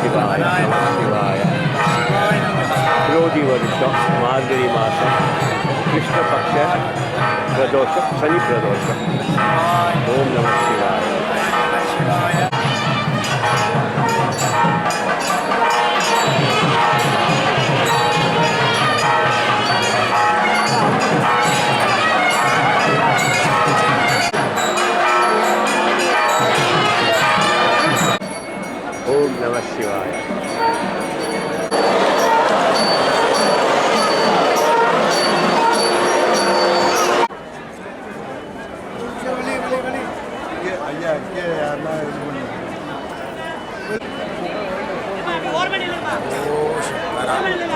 சிவாய நம சிவாய. குரோதி வருஷம் மார்கழி மாதம் கிருஷ்ணபக்ஷ பிரதோஷம், சனி பிரதோஷம். ஓம் நம சிவாய. ஓம் நம சிவாய.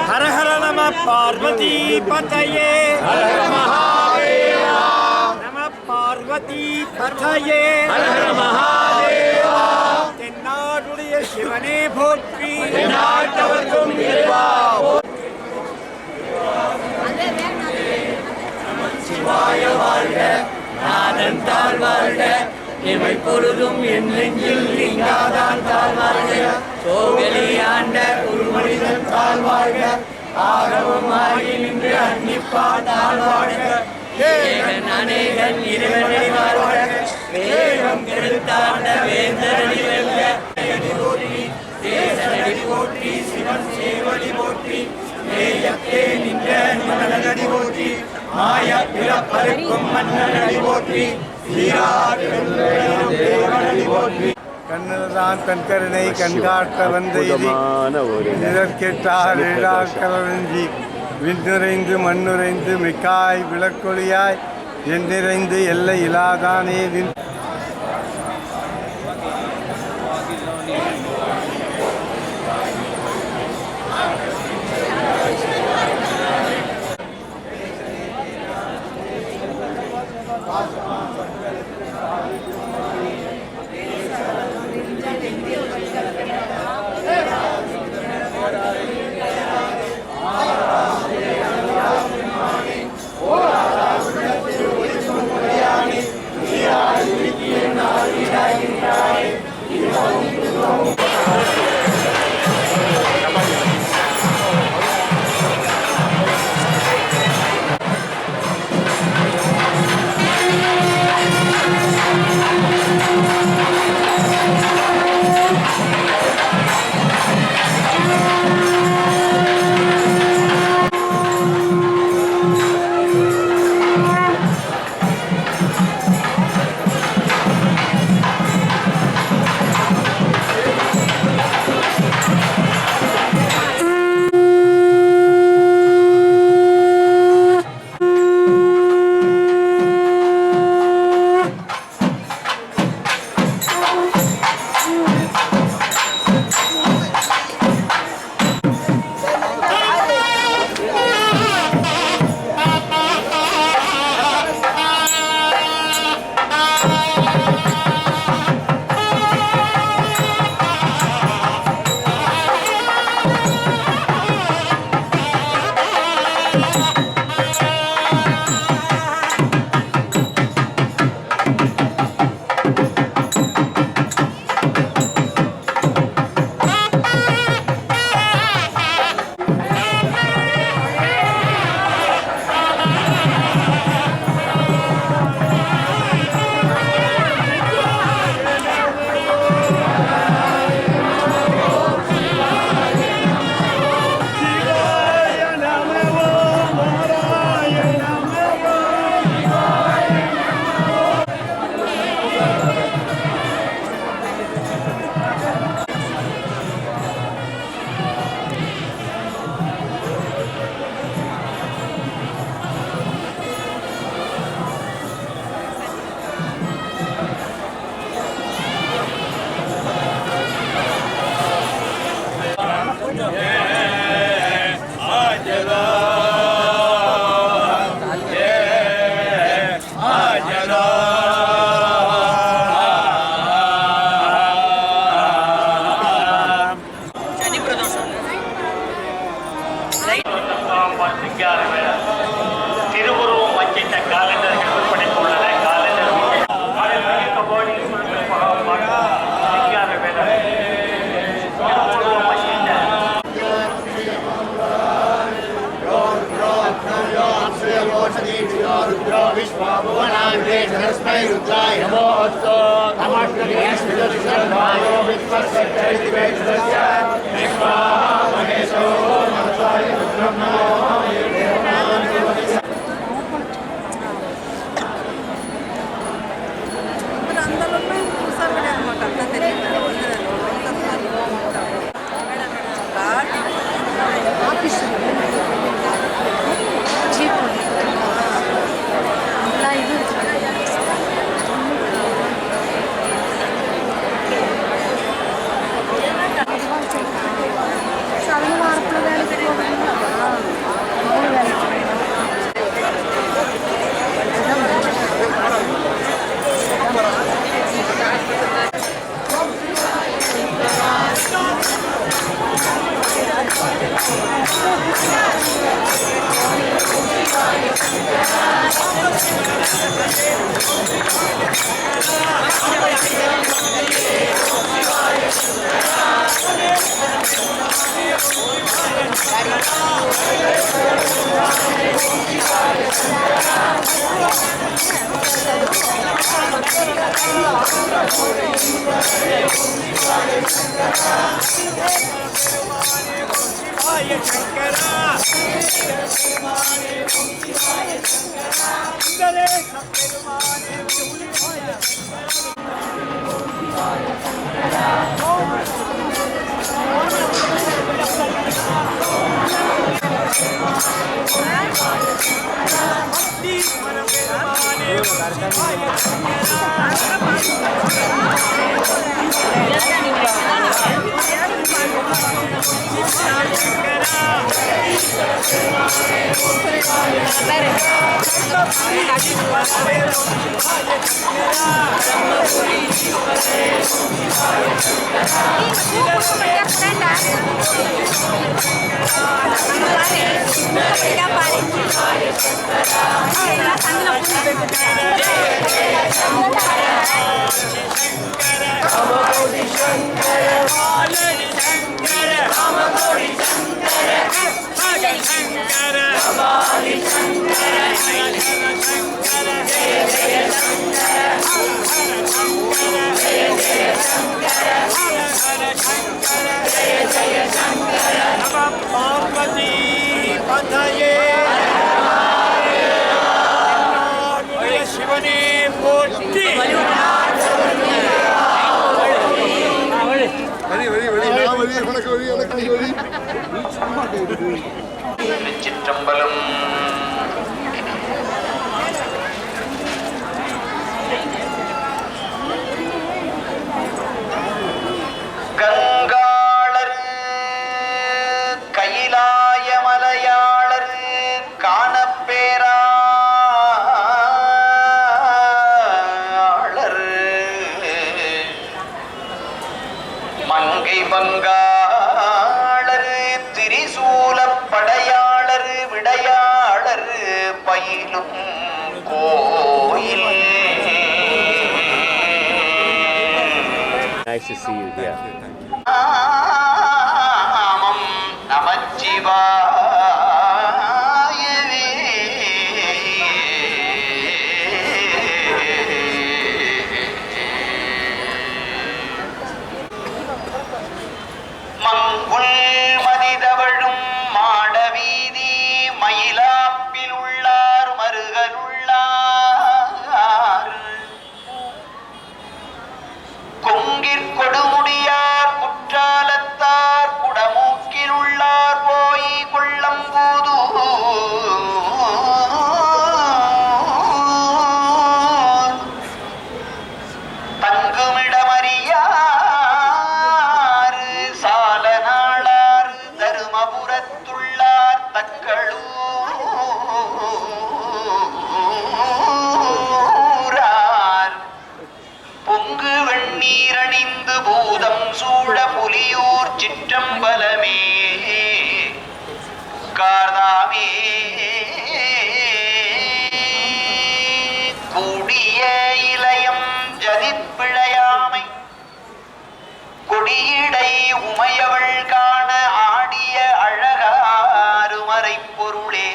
ஹர ஹர நம பார்வதி பதயே. ஹர ஹர மகாதேவா. நம பார்வதி பதயே. ஹர ஹர மகாதேவா. தென்னாடுடைய சிவனே போற்றி. தென்னாட்டவர்க்கும் இறைவா சிவாய வாழ்க, நாதன் தாழ் வாழ்க, இமை பொழுதும் என் நெஞ்சில் நீங்காதான் தாழ் வாழ்க, சோகலி ஆண்ட ஒரு மனிதன் தாழ் வாழ்க, ஆகவம் ஆகி நின்று அன்னிப்பா தாழ் வாழ்க, ஏகன் அநேகன் இறைவனை வாழ்க, வேகம் கெடுத்தாண்ட வேந்தரடி வெல்க, போற்றி தேசனடி போற்றி, சிவன் சேவடி போற்றி, நேயத்தே நின்ற மன்னனடி போற்றி, மாய பிறப்பருக்கும் மன்னனடி போற்றி, தேவனடி போற்றி. கண்ணதான் தன் கருணை கண்காட்ட வந்த இதற்கெட்டார் கலஞ்சி விண்ணுரைந்து மண்ணுரைந்து மிக்காய் விளக்கொழியாய் என்றிறைந்து எல்லை இலாதானே திருவுருவம் அச்சிட்ட காலண்டர்கள் விற்பனைக்குள்ளன. காலண்டர் नमोऽस्तु नमस्ते वायो विश्वस्य चैतन्यस्य स्वाहा महेशो मनसाय रुद्रं திருச்சிற்றம்பலம். கங்காளர் கைலாய மலையாளர் காணப்பேராளர் மங்கை பங்காளர் திரிசூலப் படையாளர் விடையாளர் பயிலும் கோயில். Nice to see you here. நாமம் நமச்சிவாயவே. மங்குல் மதிதவழும் மாடவீதி மயிலாப்பில் உள்ளார் மருகனுள்ளார் கொங்கிற் கொடுமுடியார் குற்றாலத்தார் குடமூக்கில் உள்ளார் போய் கொள்ளம்பூது தங்குமிடமறியார் சால நாளார் தருமபுரத்துள்ளார் தக்களூரார் பொங்கு வெண்ணீரணிந்து பூதம் சூழ புலியூர் சிற்றம்பலமே கார்தாமே கூடிய இளையம் ஜதிப்பிழையாமை கொடியடை உமையவள் காண ஆடிய அழகாருமறை பொருளே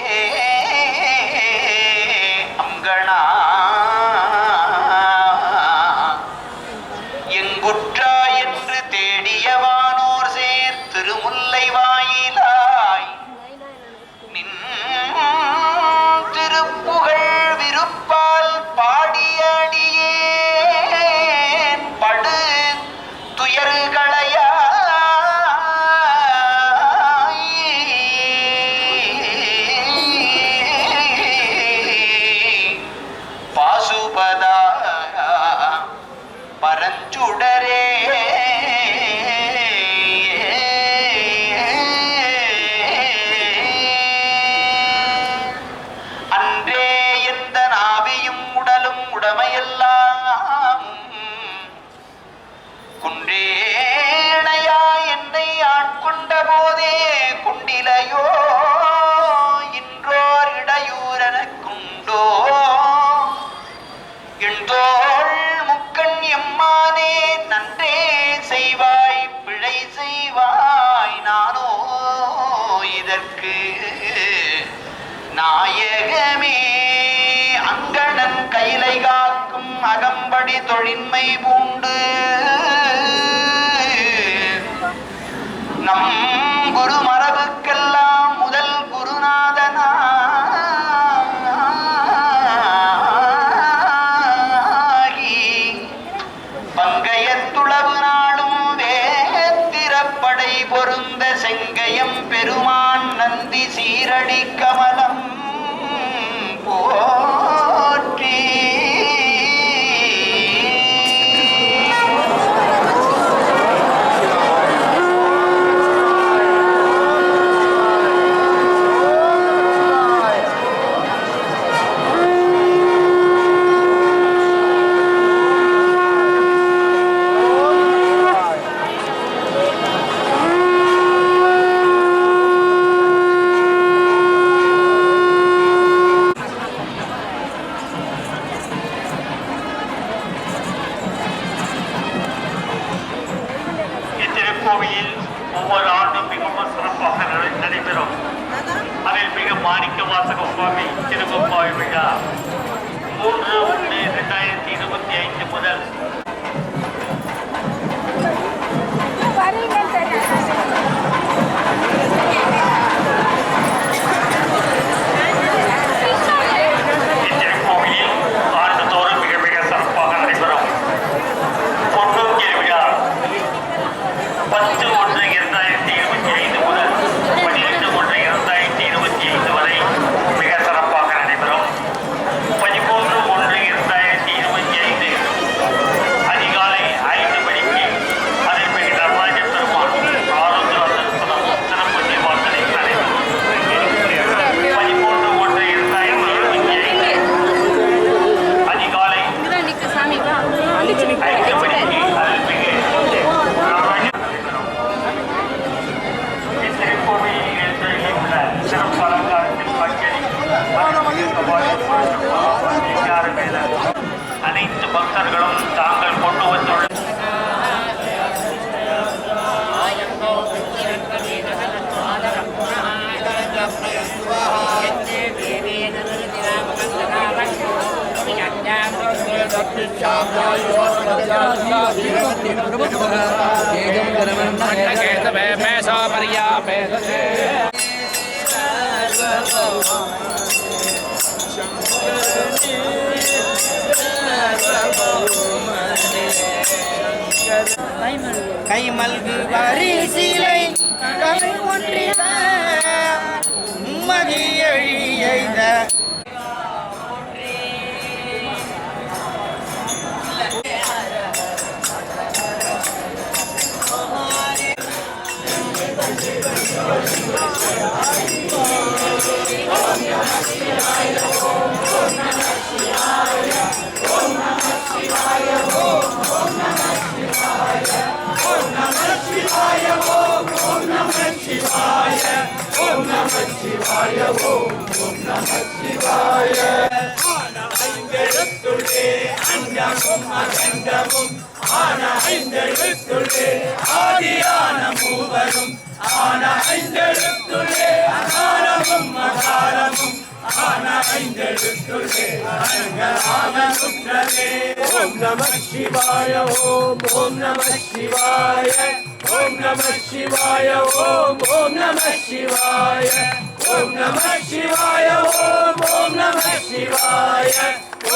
அங்கணா அருட்பெருஞ்சுடரே அன்றே எந்த நாவியும் உடலும் உடமையெல்லாம் குன்றேணையா என்னை ஆட்கொண்ட போதே குண்டிலையோ இன்றோர் இடையூறனக்குண்டோ எண்தோள் முக்கண் எம்மானே நன்றே செய்வாய் பிழை செய்வாய் நானோ இதற்கு நாயகமே அங்கணன் கைலை காக்கும் அகம்படி தொழின்மை பூண்டு நம் குரு மரபுக்கெல்லாம் முதல் குருநாதனாகி பங்கயத்துளவு நாளும் வேத்திரப்படை பொருந்த செங்கயம் பெருமான் நந்தி சீரடி கமலம் போற்றி கோவிலில் ஒவ்வொரு ஆண்டும் மிகவும் சிறப்பாக நடைபெறும். அதில் மிக மாணிக்க வாசக சுவாமி திருவம்பாய் விழா 3/1/2025 முதல் இத்திருக்கோவிலில் ஆண்டுதோறும் மிக மிக சிறப்பாக நடைபெறும். பொன்னூக்கிய விழா 10/1/2025 முதல் 12/1/2025 வரை மிக சிறப்பாக நடைபெறும். 13/1/2025 அதிகாலை 5 மணிக்கு அருள்மிகு நடராஜ பெருமான் ஆருத்ரா திருப்பதம் சிறப்பு தீபார்த்தனை நடைபெறும். 13/1/2025 அதிகாலை 5 மணிக்கு அருள்மிகு இத்திருக்கோவிலில் எழுந்தருளியுள்ள சிறப்பு அலங்காரத்தில் பங்கேற்க அனைத்து பக்தர்களும் தாங்கள் கொண்டு வந்துள்ள கைமல்கு வரிசிலை ஒன்றிட மதியழியைத ஆதியான மூவரும் ஆன ஐந்தெழுத்துள்ளே அகாரமும் மகாரமும் ஆன ஐந்தெழுத்துள்ளே அரங்கராமனுற்றதே. ஓம் நம சிவாய ஓம் ஓம் நம சிவாய ஓம் நம சிவாய ஓம் ஓம் நம சிவாய ஓம் நம சிவாய ஓம் ஓம் நம சிவாய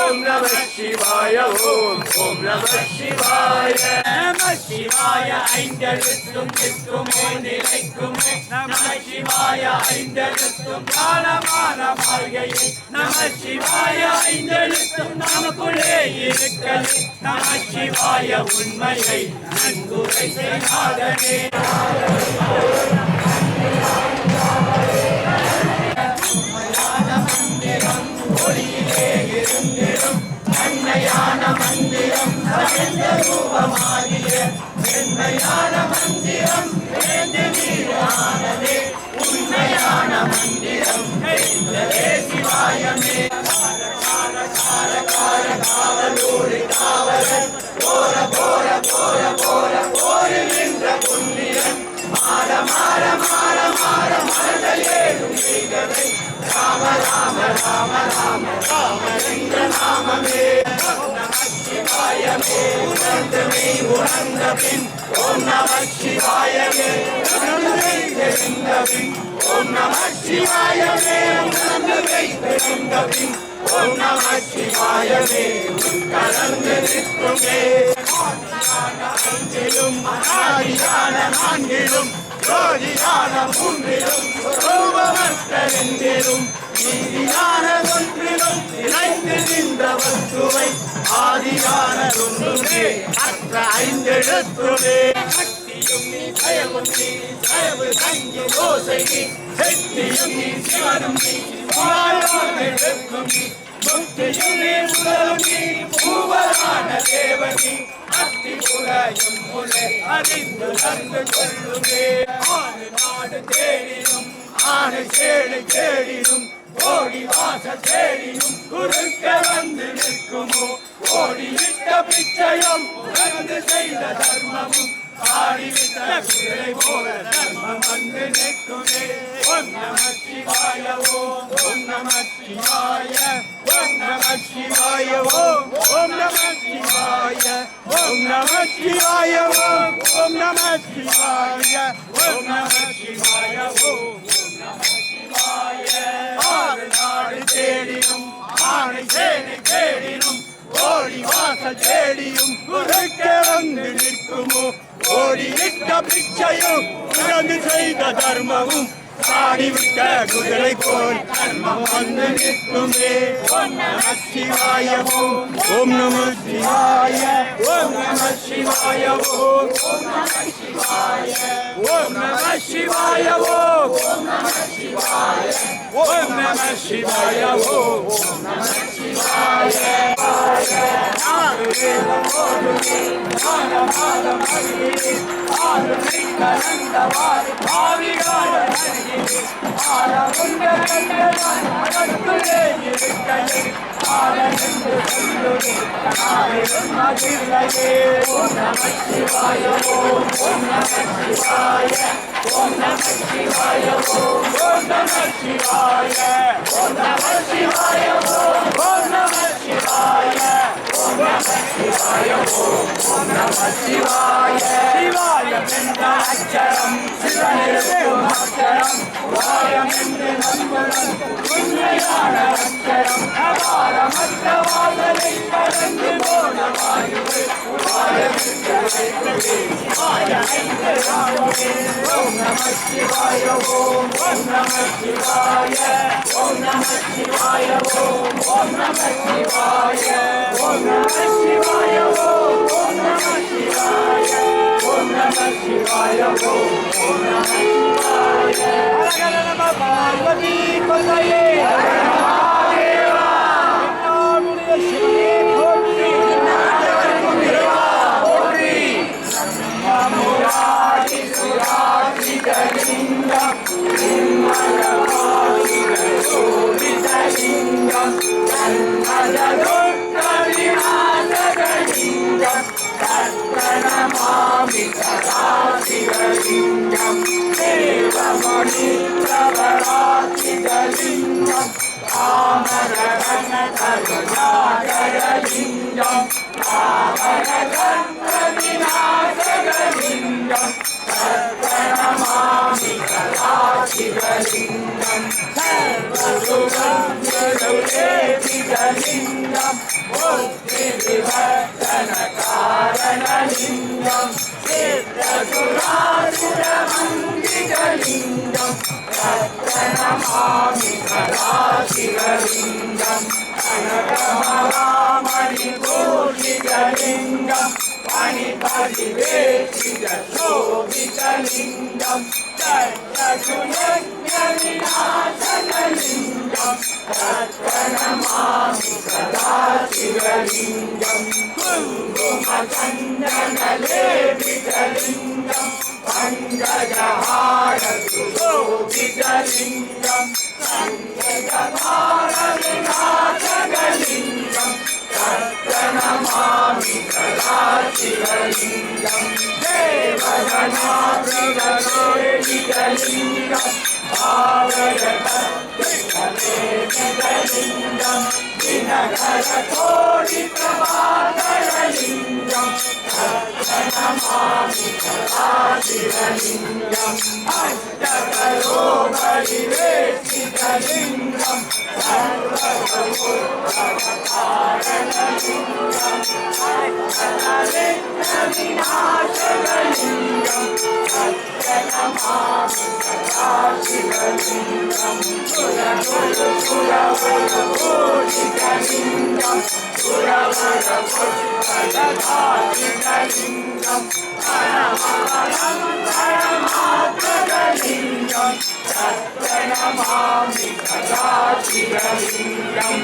ஓம் நம சிவாய ஓம் ஓம் நம சிவாய நம சிவாய ஐந்தெழுத்தும் நிற்குமே நிலைக்குமே நம சிவாய ஐந்தெழுத்தும் காலமான வாழ்கையை நம சிவாய ஐந்தெழுத்தும் நமக்குள்ளே இருக்கலே நம நமச்சிவாய உண்மையை நன்குரை செய்யாதனே ஒளியிலே இருந்திடும் அன்னையான மந்திரம் சகந்த ரூபமாகிய உண்மையான மந்திரம் வேண்டு நீரானதே உண்மையான மந்திரம் தெரிந்ததே சிவாயமே காவலூரி காவலன் போர போர போர போர போருகின்ற புண்ணியன் மாற மாற மாற மாற மரங்கள் ஏதும் செய்ததை ராம ராம ராம ராம ராம என்ற நாமமே நமச்சிவாயமே உணர்ந்தமை உணர்ந்த பின் ஓம் நம சிவாயமே உணர்ந்தமை தெரிந்த பின் ஓம் நம சிவாயமே உணர்ந்தமை தெரிந்த பின் ஓம் நம சிவாயமே கலந்து நிற்குமே அஞ்சிலும் அனாதியான நான்கிலும் ஜோதியான மூன்றிலும் ரூபமற்றெந்திலும் நீதியான ஒன்றிலும் இணைந்து நின்ற வஸ்துவை ஆதியான ஒன்றுமே மற்ற ஐந்தெழுத்துமே சக்தியும் நீ பயவும் நீ தயவு தங்கி ஓசை நீ சக்தியும் நீ சிவனும் நீ எழுத்தும் நீ முக்தியும் நீ முதலும் நீ பூவரான தேவனி அத்தி புகையும் முளை அறிந்து தந்து கொள்ளுமே ஆடு நாடு தேடினும் ஆடு சேடு தேடினும் ஓடி வாச தேடினும் குறுக்க வந்து நிற்குமோ ஓடிவிட்ட பிச்சையும் உணர்ந்து செய்த தர்மமும் ஆடிவிட்ட குதிரை போல தர்மம் வந்து நிற்குமே ஓம் நம சிவாய ஓம் நம சிவாய ஓம் நம சிவாய ஓம் நம சிவாய ஓம் நம சிவாய ஓம் நம சிவாய ஓம் நம சிவாய ஓம் நம சிவாய ஆறு நாடு தேடினும் ஆணை சேனை தேடினும் ஓடி வாசல் தேடியும் குறுக்க வந்து நிற்குமோ ஓடிவிட்ட பிச்சையும் உணர்ந்து செய்த தர்மமும் ஆடிவிட்ட குதிரை போல் தர்மம் வந்து நிற்குமே ஓம் நம சிவாய ஓம் நம சிவாய ஓம் நம சிவாய ஓம் நம சிவாய ஓம் நம சிவாய ஓம் நம சிவாய ஓம் நம சிவாய ஓம் நம சிவாய சிவாய என்ற அச்சரம் சிவனிருக்கும் அச்சரம் வாயம் என்று நம்புடன் உண்மையான அச்சரம் அபாரமற்ற வாசலை கடந்து போன வாயுவை ஓம் நம சிவாய ஓம் நம சிவாய ஓம் நம சிவாய ஓம் நம சிவாய ஓம் நம சிவாய ஓம் நம சிவாய ஓம் நம சிவாய ஓம் நம சிவாய ஹர நம பார்வதி பதயே மகாதேவா நாமுடைய சிவனே போற்றி போற்றி நமோராதி சுராதி கலிங்கம் நிம்மலமாதி சோதிதலிங்கம் நன்மதொட்டவிநாசகலிங்கம் தத்ரணமாமி சதாசிவலிங்கம் தேவமணி பிரபராதிகலிங்கம் ராமரகண கருணாகரலிங்கம் ராமரகணவிநாசகலிங்கம் தத்ரணமாமி சதாசிவலிங்கம் सर्वसुरं मुक्तिविवर्धनकारणलिङ्गं सिद्धसुरासुरमण्डितलिङ्गं तत्प्रणमामि सदाशिवलिङ्गं कनकमहामणिपूर्णितलिङ्गं शिवलिङ्गं पाणिपरिवेशितशोभितलिङ्गं तत्तगुणज्ञविनाशनलिङ्गं तत्प्रणमामि सदा शिवलिङ्गं कुङ्कुमचन्दनलेपितलिङ्गं पङ्कजहारसुशोभितलिङ्गं सङ्गतमारविनाशकलिङ्गं तत्प्रणमामि सदा शिवलिङ्गं देवगणाभिषेकितलिङ्गं भावगतलिङ्गं दिनकरकोटिप्रभाकरलिङ्गं तत्प्रणमामि सदा शिवलिङ्गम् अष्टकरोपरिवेशितलिङ्गं सर्वसमुद्रकारणलिङ्गं अष्टकलिङ्गविनाशकलिङ्गं तत्प्रणमामि सदा शिवलिङ्गं सुरगुरुसुरवरपूजितलिङ्गं सुरवरपुष्पदधातितलिङ्गं परमात्मकलिङ्गं तत्प्रणमामि सदा शिवलिङ्गं